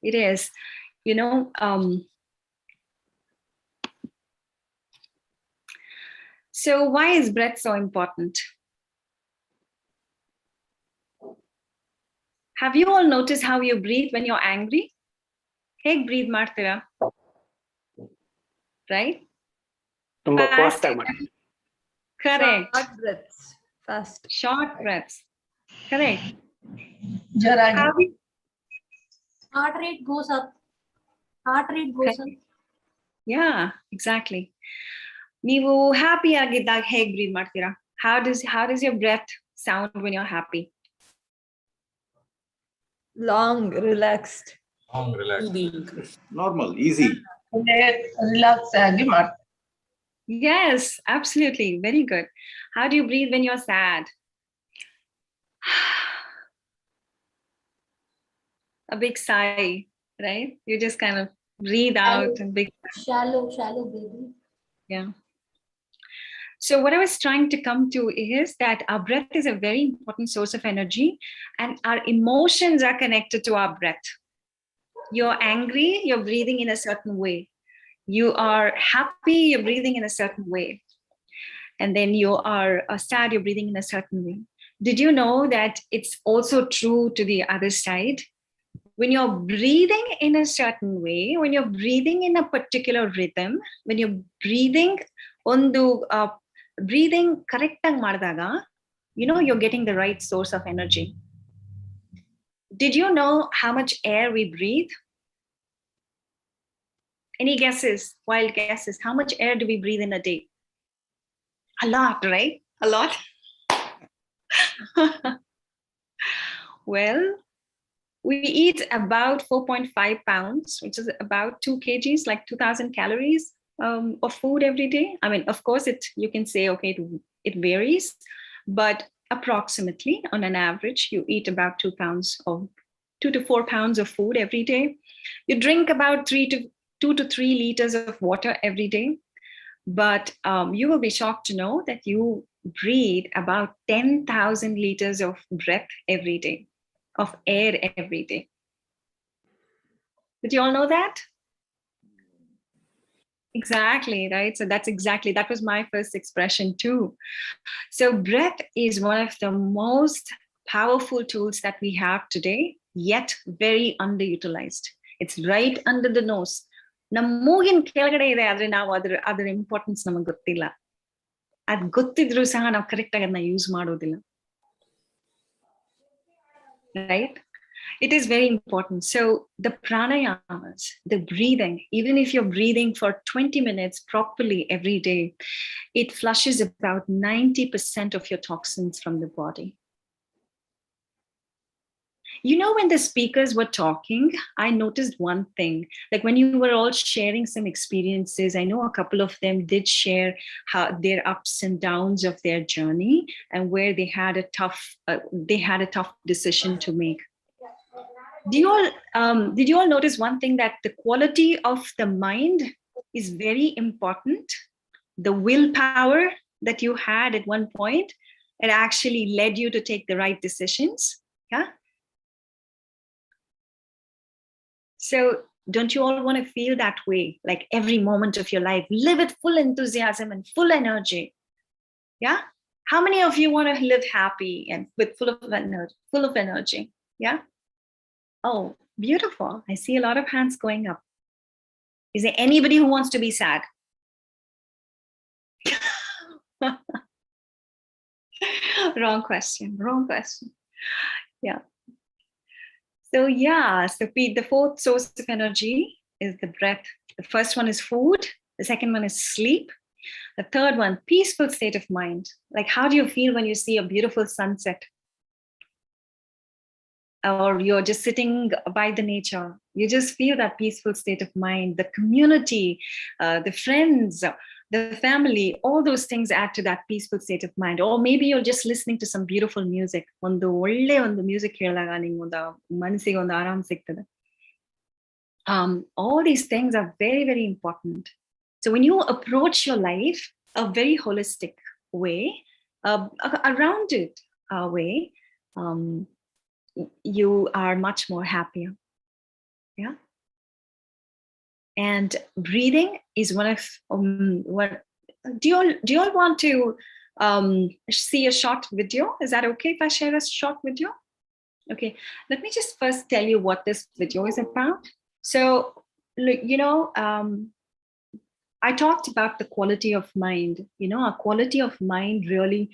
It is. You know, so why is breath so important? Have you all noticed how you breathe when you're angry? ಹೇಗ್ breathe ಮಾಡ್ತೀರಾ? Right? ತುಂಬಾ Fast. Fast ಆಗಿ ಮಾಡಿ. Correct. Short breaths. Fast. Short breaths. Correct. Jaragi. How we- Heart rate goes up. Heart rate goes up. Yeah, exactly. ನೀವು happy ಆಗಿದ್ದಾಗ ಹೇಗ್ breathe ಮಾಡ್ತೀರಾ? How does your breath sound when you're happy? Long, relaxed. Long, relaxed. Normal, easy. Relax agi ಮಾಡ್ತಾರೆ. Yes, absolutely. Very good. How do you breathe when you're sad? A big sigh, right? You just kind of breathe out and big. Shallow breathing. Yeah. So what I was trying to come to is that our breath is a very important source of energy, and our emotions are connected to our breath. You're angry, you're breathing in a certain way. You are happy, you're breathing in a certain way. And then you are sad, you're breathing in a certain way. Did you know that it's also true to the other side? When you're breathing in a certain way, when you're breathing in a particular rhythm, when you're breathing breathing correct ag madadaga, you're getting the right source of energy. Did you know how much air we breathe? Any guesses? Wild guesses? How much air do we breathe in a day? A lot, right? A lot. Well, we eat about 4.5 pounds, which is about 2 kgs, like 2,000 calories of food every day. I mean, of course, you can say, okay, it varies, but approximately on an average, you eat about 2 to 4 pounds of food every day. You drink about 2 to 3 liters of water every day. But you will be shocked to know that you breathe about 10,000 liters of breath every day, of air every day. Did you all know that? Exactly, right? So that was my first expression too. So breath is one of the most powerful tools that we have today, yet very underutilized. It's right under the nose. ನಮ್ಮ ಮೂಗಿನ ಕೆಳಗಡೆ ಇದೆ, ಆದ್ರೆ ನಾವು ಅದ್ರ importance ನಮಗೆ ಗೊತ್ತಿಲ್ಲ. ಅದ್ ಗೊತ್ತಿದ್ರು ಸಹ ನಾವು ಕರೆಕ್ಟ್ ಆಗಿ ಅದನ್ನ ಯೂಸ್ ಮಾಡೋದಿಲ್ಲ. Right? It is very important. So the pranayamas, the breathing, even if you're breathing for 20 minutes properly every day, it flushes about 90% of your toxins from the body. When the speakers were talking, I noticed one thing. Like when you were all sharing some experiences, I know a couple of them did share how their ups and downs of their journey and where they had a tough decision to make. Did you all notice one thing, that the quality of the mind is very important? The willpower that you had at one point, it actually led you to take the right decisions. Yeah. So don't you all want to feel that way? Like every moment of your life, live with full enthusiasm and full energy. Yeah. How many of you want to live happy and with full of energy? Yeah. Oh, beautiful. I see a lot of hands going up. Is there anybody who wants to be sad? Wrong question. Yeah. So the fourth source of energy is the breath. The first one is food. The second one is sleep. The third one, peaceful state of mind. Like, how do you feel when you see a beautiful sunset? Or you're just sitting by the nature. You just feel that peaceful state of mind. The community, the friends, the family, all those things add to that peaceful state of mind. Or maybe you're just listening to some beautiful music. ಒಂದು music ಕೇಳಿದಾಗ ನಿಮ್ಗೊಂದು ಮನಸ್ಸಿಗೆ ಒಂದು ಆರಾಮ ಸಿಗ್ತದೆ. All these things are very, very important. So when you approach your life a very holistic way, a rounded way, you are much more happier. Yeah. And breathing is one of what do you all want to see a short video? Is that okay if I share a short video? Okay, let me just first tell you what this video is about. So, I talked about the quality of mind. Our quality of mind really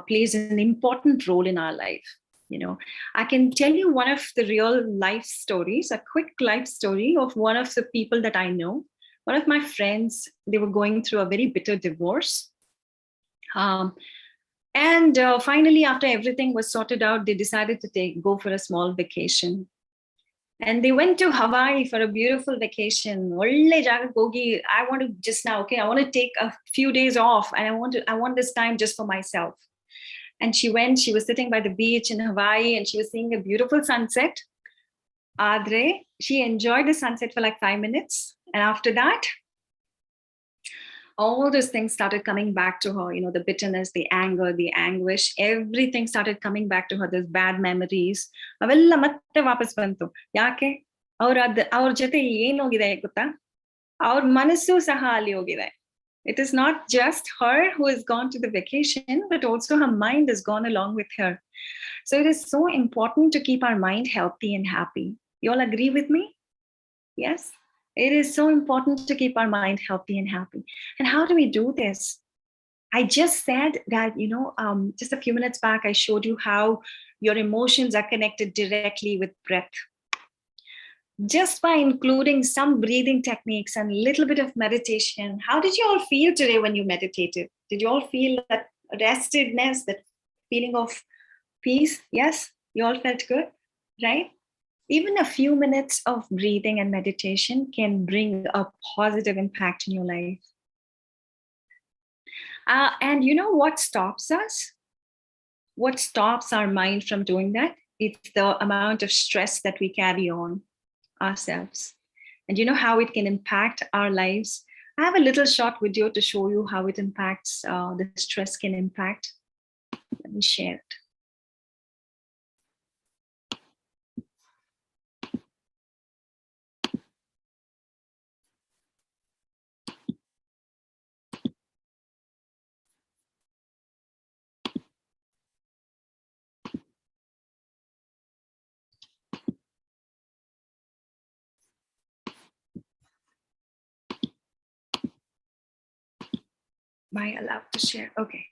plays an important role in our life. I can tell you one of the real life stories, a quick life story of one of the people that I know. One of my friends, they were going through a very bitter divorce. And finally, after everything was sorted out, they decided to go for a small vacation. And they went to Hawaii for a beautiful vacation. I want to just now, okay, I want to take a few days off, and I want this time just for myself. And she was sitting by the beach in Hawaii, and she was seeing a beautiful sunset. Adre, she enjoyed the sunset for like 5 minutes. And after that, all those things started coming back to her, the bitterness, the anger, the anguish, everything started coming back to her, those bad memories. ಅವೆಲ್ಲ ಮತ್ತೆ ವಾಪಸ್ ಬಂತು. ಯಾಕೆ? ಅವ್ರ ಜೊತೆ ಏನೋಗಿದೆ ಗೊತ್ತಾ? ಅವ್ರ ಮನಸ್ಸು ಸಹ ಅಲ್ಲಿ ಹೋಗಿದೆ. It is not just her who has gone to the vacation, but also her mind has gone along with her. So it is so important to keep our mind healthy and happy. You all agree with me? Yes? It is so important to keep our mind healthy and happy. And how do we do this? I just said that, just a few minutes back, I showed you how your emotions are connected directly with breath. Just by including some breathing techniques and a little bit of meditation, how did you all feel today when you meditated? Did you all feel that restedness, that feeling of peace? Yes? You all felt good, right? Even a few minutes of breathing and meditation can bring a positive impact in your life. And you know what stops us? What stops our mind from doing that? It's the amount of stress that we carry on ourselves. And you know how it can impact our lives? I have a little short video to show you how it impacts, the stress can impact. Let me share it. Am I allowed to share? Okay.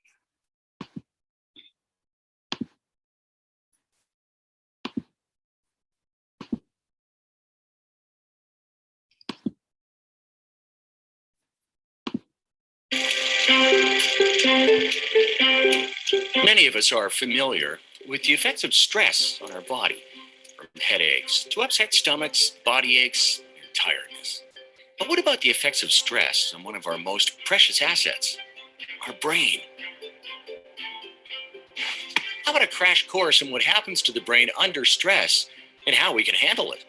Many of us are familiar with the effects of stress on our body, from headaches to upset stomachs, body aches, and tiredness. But what about the effects of stress on one of our most precious assets, our brain? How about a crash course in what happens to the brain under stress and how we can handle it?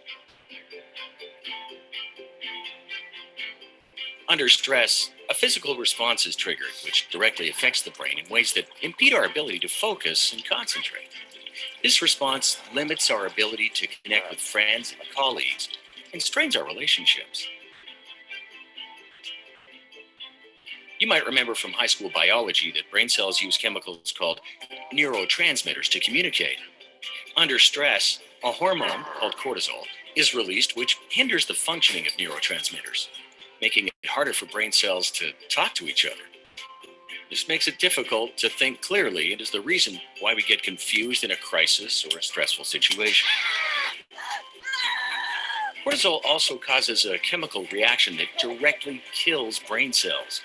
Under stress, a physical response is triggered, which directly affects the brain in ways that impede our ability to focus and concentrate. This response limits our ability to connect with friends and colleagues and strains our relationships. You might remember from high school biology that brain cells use chemicals called neurotransmitters to communicate. Under stress, a hormone called cortisol is released, which hinders the functioning of neurotransmitters, making it harder for brain cells to talk to each other. This makes it difficult to think clearly and is the reason why we get confused in a crisis or a stressful situation. Cortisol also causes a chemical reaction that directly kills brain cells.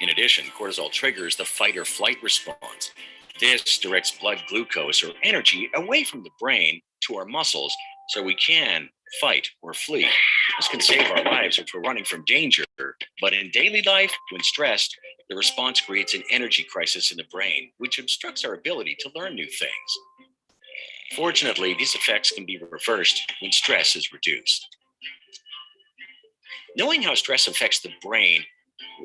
In addition, cortisol triggers the fight or flight response. This directs blood glucose or energy away from the brain to our muscles so we can fight or flee. This can save our lives if we're running from danger, but in daily life, when stressed, the response creates an energy crisis in the brain, which obstructs our ability to learn new things. Fortunately, these effects can be reversed when stress is reduced. Knowing how stress affects the brain,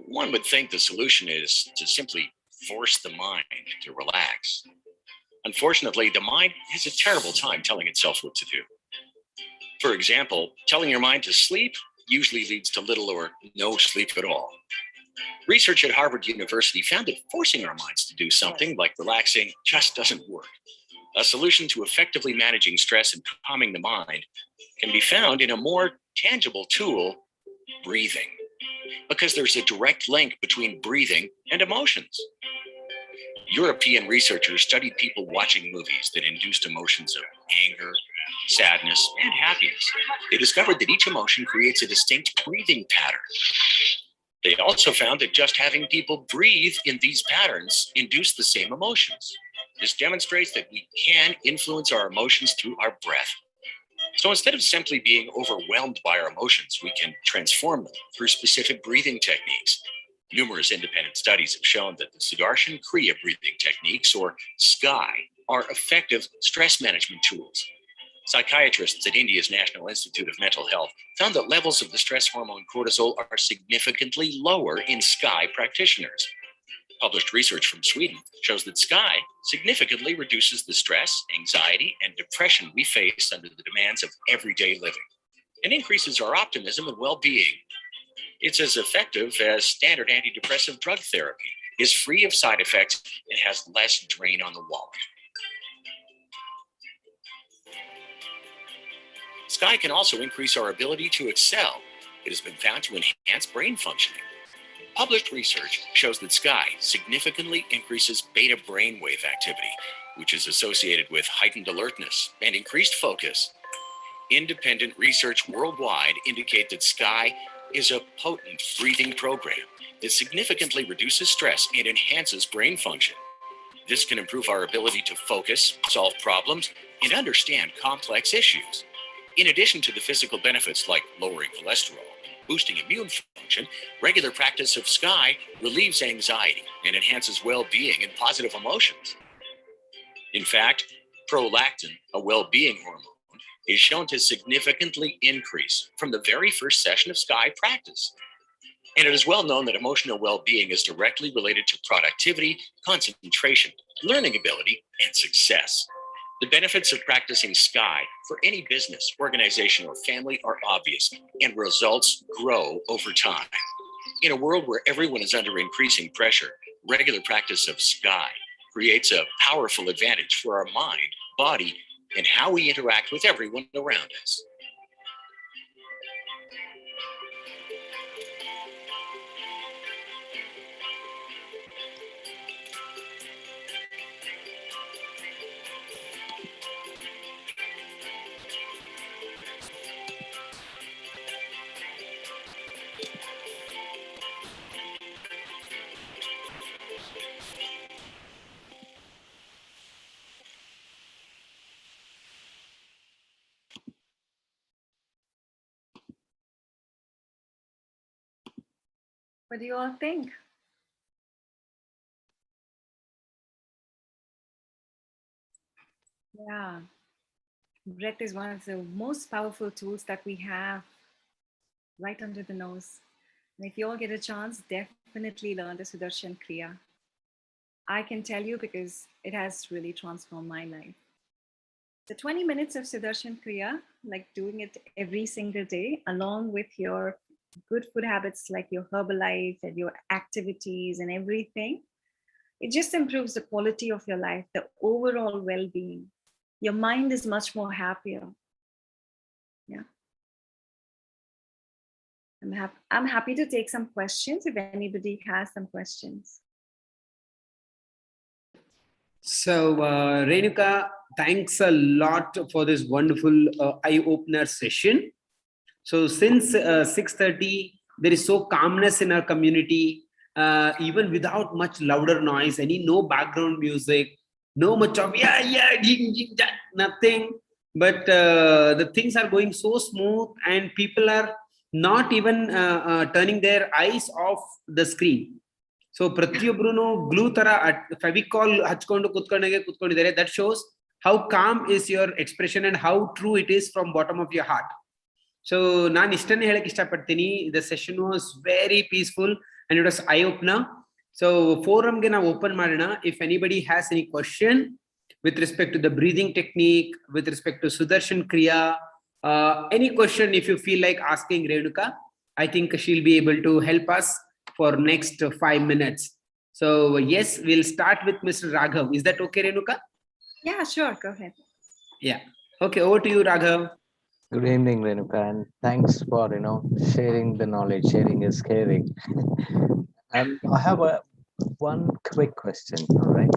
one would think the solution is to simply force the mind to relax. Unfortunately, the mind has a terrible time telling itself what to do. For example, telling your mind to sleep usually leads to little or no sleep at all. Research at Harvard University found that forcing our minds to do something like relaxing just doesn't work. A solution to effectively managing stress and calming the mind can be found in a more tangible tool, breathing, because there's a direct link between breathing and emotions. European researchers studied people watching movies that induced emotions of anger, sadness, and happiness. They discovered that each emotion creates a distinct breathing pattern. They also found that just having people breathe in these patterns induced the same emotions. This demonstrates that we can influence our emotions through our breath. So instead of simply being overwhelmed by our emotions, we can transform them through specific breathing techniques. Numerous independent studies have shown that the Sudarshan Kriya breathing techniques, or SKY, are effective stress management tools. Psychiatrists at India's National Institute of Mental Health found that levels of the stress hormone cortisol are significantly lower in SKY practitioners. Published research from Sweden shows that SKY significantly reduces the stress, anxiety, and depression we face under the demands of everyday living, and increases our optimism and well-being. It's as effective as standard antidepressive drug therapy, is free of side effects, and has less drain on the wallet. SKY can also increase our ability to excel. It has been found to enhance brain functioning. Published research shows that SKY significantly increases beta brainwave activity, which is associated with heightened alertness and increased focus. Independent research worldwide indicate that SKY is a potent breathing program that significantly reduces stress and enhances brain function. This can improve our ability to focus, solve problems, and understand complex issues. In addition to the physical benefits like lowering cholesterol, boosting immune function, regular practice of SKY relieves anxiety and enhances well-being and positive emotions. In fact, prolactin, a well-being hormone, is shown to significantly increase from the very first session of SKY practice. And it is well known that emotional well-being is directly related to productivity, concentration, learning ability, and success. The benefits of practicing SKY for any business, organization, or family are obvious, and results grow over time. In a world where everyone is under increasing pressure, regular practice of SKY creates a powerful advantage for our mind, body, and how we interact with everyone around us. What do you all think? Yeah, breath is one of the most powerful tools that we have right under the nose. And if you all get a chance, definitely learn the Sudarshan Kriya. I can tell you because it has really transformed my life. The 20 minutes of Sudarshan Kriya, like doing it every single day, along with your good food habits like your Herbalife and your activities and everything, it just improves the quality of your life, the overall well-being. Your mind is much more happier. Yeah. I'm happy to take some questions if anybody has some questions. So, Renuka, thanks a lot for this wonderful eye-opener session. So, since 6:30, there is so calmness in our community, even without much louder noise, no background music, no much of nothing. But the things are going so smooth, and people are not even turning their eyes off the screen. So ಪ್ರತಿಯೊಬ್ಬರು glue ತರ ಫೆವಿಕಾಲ್ ಹಚ್ಕೊಂಡು ಕೂತ್ಕೊಂಡಿದ್ದಾರೆ. That shows how calm is your expression and how true it is from bottom of your heart. So ನಾನು ಇಷ್ಟನ್ನೇ ಹೇಳಕ್ ಇಷ್ಟಪಡ್ತೀನಿ. The session was very peaceful and it was eye opener. So forum ಗೆ ನಾವು open ಮಾಡೋಣ. If anybody has any question with respect to the breathing technique, with respect to Sudarshan Kriya, Any question if you feel like asking Renuka, I think she'll be able to help us for next 5 minutes. So yes, we'll start with Mr. Raghav. Is that okay, Renuka? Yeah, sure. Go ahead. Yeah. Okay, over to you, Raghav. Good evening, Renuka, and thanks for sharing the knowledge. Sharing is caring. I have one quick question. All right.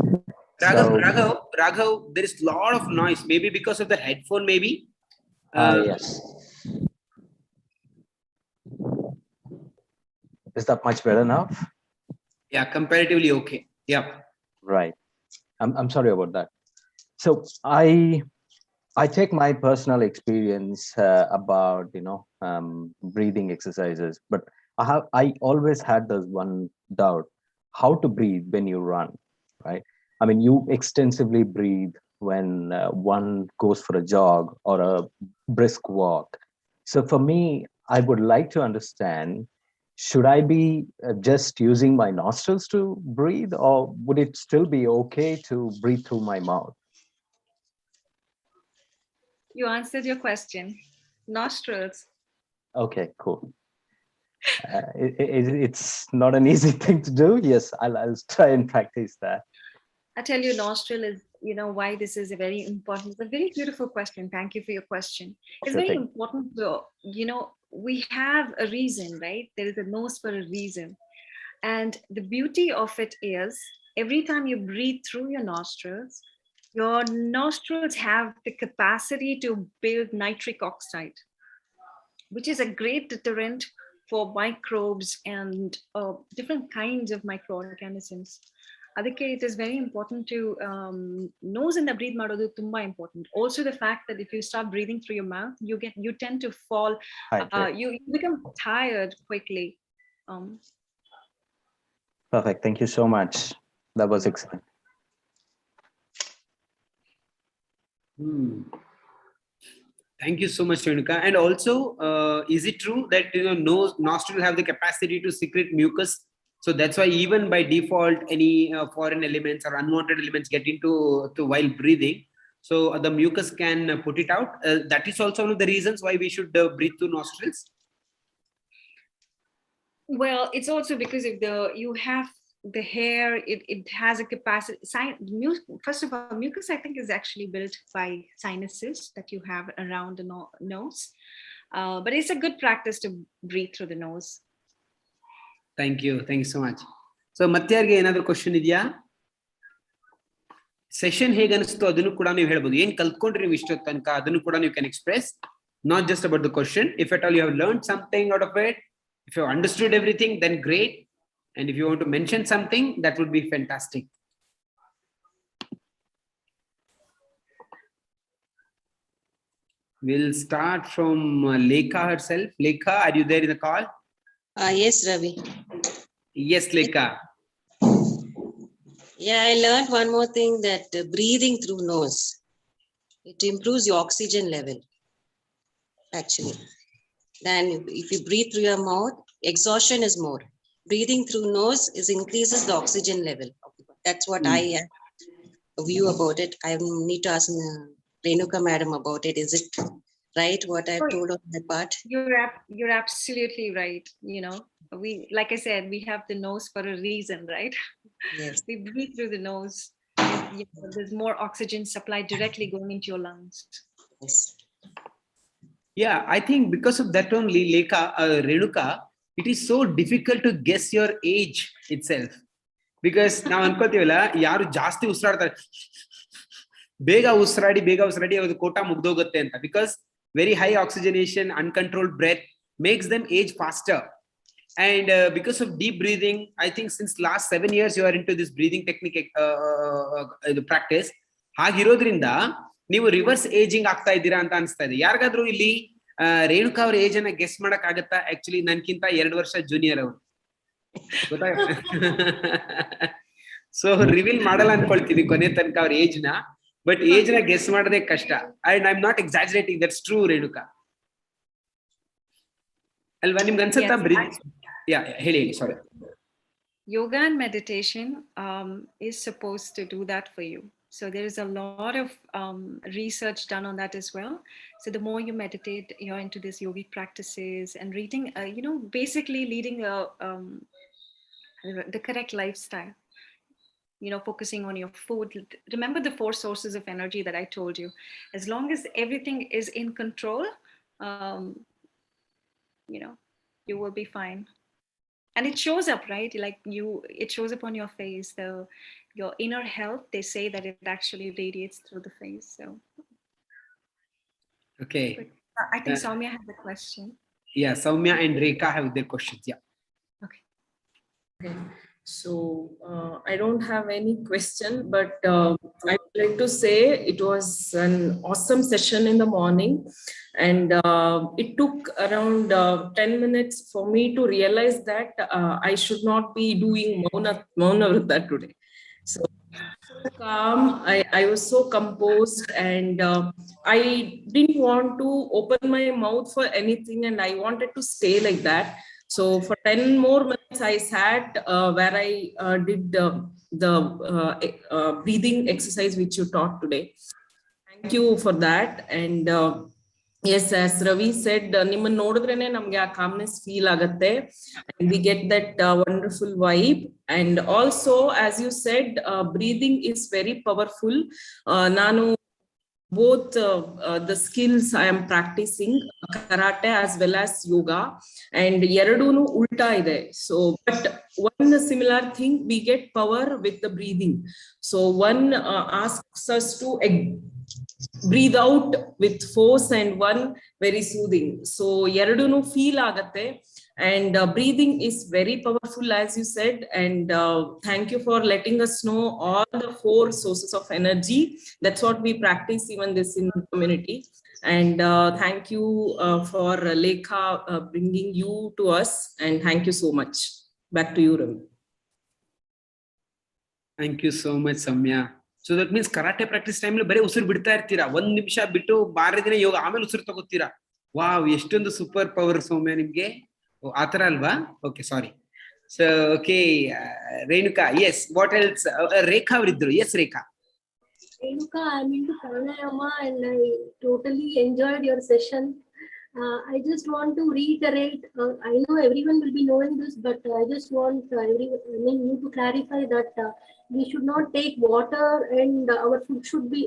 Raghav, there is a lot of noise. Maybe because of the headphone, maybe. Yes. Is that much better now? Yeah, comparatively okay. Yeah. Right. I'm sorry about that. So I take my personal experience about breathing exercises, but I always had this one doubt: how to breathe when you run, right? I mean, you extensively breathe when one goes for a jog or a brisk walk. So for me, I would like to understand: should I be just using my nostrils to breathe, or would it still be okay to breathe through my mouth? You answered your question. Nostrils. Okay, cool. It's not an easy thing to do. Yes, I'll try and practice that. I tell you, nostril is, why this is a very important, it's a very beautiful question. Thank you for your question. It's Sure very thing. important to, we have a reason, right? There is a nose for a reason. And the beauty of it is every time you breathe through your nostrils have the capacity to build nitric oxide, which is a great deterrent for microbes and different kinds of microorganisms. ಅದಕ್ಕೆ it is very important to nose and breathe ಮಾಡೋದು ತುಂಬಾ important. Also the fact that if you start breathing through your mouth, you tend to fall, you become tired quickly. Perfect. Thank you so much. That was excellent. Thank you so much, Renuka. And also, is it true that nostrils have the capacity to secrete mucus? So that's why even by default, any foreign elements or unwanted elements get into while breathing. So the mucus can put it out. That is also one of the reasons why we should breathe through nostrils. Well, it's also because of you have the hair, it has a capacity. First of all, mucus I think is actually built by sinuses that you have around the nose. But it's a good practice to breathe through the nose. Thank you so much. So ಮತ್ಯಾರಿಗೆ ಏನಾದರೂ question ಇದೆಯಾ? Session ಹೇಗೆ ಅನಿಸ್ತು ಅದನ್ನು ಕೂಡ ನೀವು ಹೇಳ್ಬೋದು. ಏನು ಕಲ್ತ್ಕೊಂಡ್ರಿ ನೀವು ಇಷ್ಟೊತ್ತು ತನಕ ಅದನ್ನು ಕೂಡ ನೀವು can express, not just about the question. If at all you have learned something out of it, if you have understood everything, then great. And if you want to mention something, that would be fantastic. We'll start from Lekha herself. Lekha, are you there in the call? Yes, Ravi. Yes, Lekha. Yeah, I learned one more thing, that breathing through nose, it improves your oxygen level, actually. Then if you breathe through your mouth, exhaustion is more. Breathing through nose increases the oxygen level. That's what I view about it. I need to ask Renuka madam about it. Is it right what I've told on that part? You're absolutely right. We, like I said, we have the nose for a reason, right? Yes. We breathe through the nose. There's more oxygen supply directly going into your lungs. Yes. Yeah, I think because of that only, Lekha, Renuka, it is so difficult to guess your age itself. Because ನಾವು ಅನ್ಕೋತೀವಲ್ಲ, ಯಾರು ಜಾಸ್ತಿ ಉಸಿರಾಡ್ತಾರೆ, ಬೇಗ ಉಸಿರಾಡಿ ಅವ್ರದ್ದು ಕೋಟ ಮುಗ್ದೋಗುತ್ತೆ ಅಂತ. Because very high oxygenation, uncontrolled breath makes them age faster. And because of deep breathing, I think since last 7 years you are into this breathing technique practice. ಹಾಗಿರೋದ್ರಿಂದ ನೀವು reverse ageing ಆಗ್ತಾ ಇದ್ದೀರಾ ಅಂತ ಅನಿಸ್ತಾ ಇದೆ. ಯಾರಿಗಾದ್ರೂ ಇಲ್ಲಿ ರೇಣುಕಾ ಅವ್ರ ಏಜ್ ಅನ್ನ ಗೆಸ್ ಮಾಡಕ್ ಆಗತ್ತಾ? ಆಕ್ಚುಲಿ ನನ್ಕಿಂತ 2 ವರ್ಷ ಜೂನಿಯರ್ ಅವರು, ಗೊತ್ತಾಗುತ್ತೆ. ಸೊ ರಿವೀಲ್ ಮಾಡಲ್ಲ ಅನ್ಕೊಳ್ತೀವಿ ಕೊನೆ ತನಕ ಅವ್ರ ಏಜ್ ನ, ಬಟ್ ಏಜ್ ನ ಗೆಸ್ ಮಾಡೋದೇ ಕಷ್ಟ. And I am not exaggerating, that's true Renuka ಅಲ್ವಾ? ನಿಮ್ಗೆ ಅನ್ಸುತ್ತಾ? ಹೇಳಿ, ಸಾರಿ. Yoga and meditation is supposed to do that for you. So there is a lot of research done on that as well. So the more you meditate, you're into these yogic practices and reading, basically leading the correct lifestyle. Focusing on your food. Remember the 4 sources of energy that I told you. As long as everything is in control, you will be fine. And it shows up, right? It shows up on your face. Your inner health, they say that it actually radiates through the face. So Okay. I think Soumya has a question. Yeah, Soumya and Rekha have their questions. Yeah. Okay. So I don't have any question, but I'd like to say it was an awesome session in the morning, and it took around 10 minutes for me to realize that I should not be doing Mauna Vrata today. So calm, I was so composed, and I didn't want to open my mouth for anything, and I wanted to stay like that. So for 10 more minutes, I sat where I did the breathing exercise which you taught today. Thank you for that. And yes, as Ravi said, nimman nodidrene namge aa calmness feel agutte, and we get that wonderful vibe. And also, as you said, breathing is very powerful. Nanu both the skills I am practicing, karate as well as yoga, and yeradunu ulta ide. So, but one similar thing, we get power with the breathing. So one asks us to breathe out with force, and one very soothing. So yeradunu feel agate. And breathing is very powerful, as you said. And thank you for letting us know all the 4 sources of energy. That's what we practice even this in the community. And thank you for Lekha bringing you to us. And thank you so much. Back to you, Ravi. Thank you so much, Soumya. So that means karate practice time lo bare usur bidta irtira. 1 ನಿಮಿಷ ಬಿಟ್ಟು ಬಾರೆ ದಿನ ಯೋಗ ಆಮೇಲೆ ಉಸಿರು ತಗೋತೀರಾ. Wow, ಎಷ್ಟೊಂದು super power ಸೌಮ್ಯ ನಿಮ್ಗೆ. ಆ ತರ ಅಲ್ವಾ? Okay, sorry. So okay, Renuka, yes, what else? Rekha ಅವರಿದ್ರು. Yes, Rekha. Renuka, I'm into pranayama and I totally enjoyed your session. I just want to reiterate, I know everyone will be knowing this, but I just want you to clarify that we should not take water, and our food should be,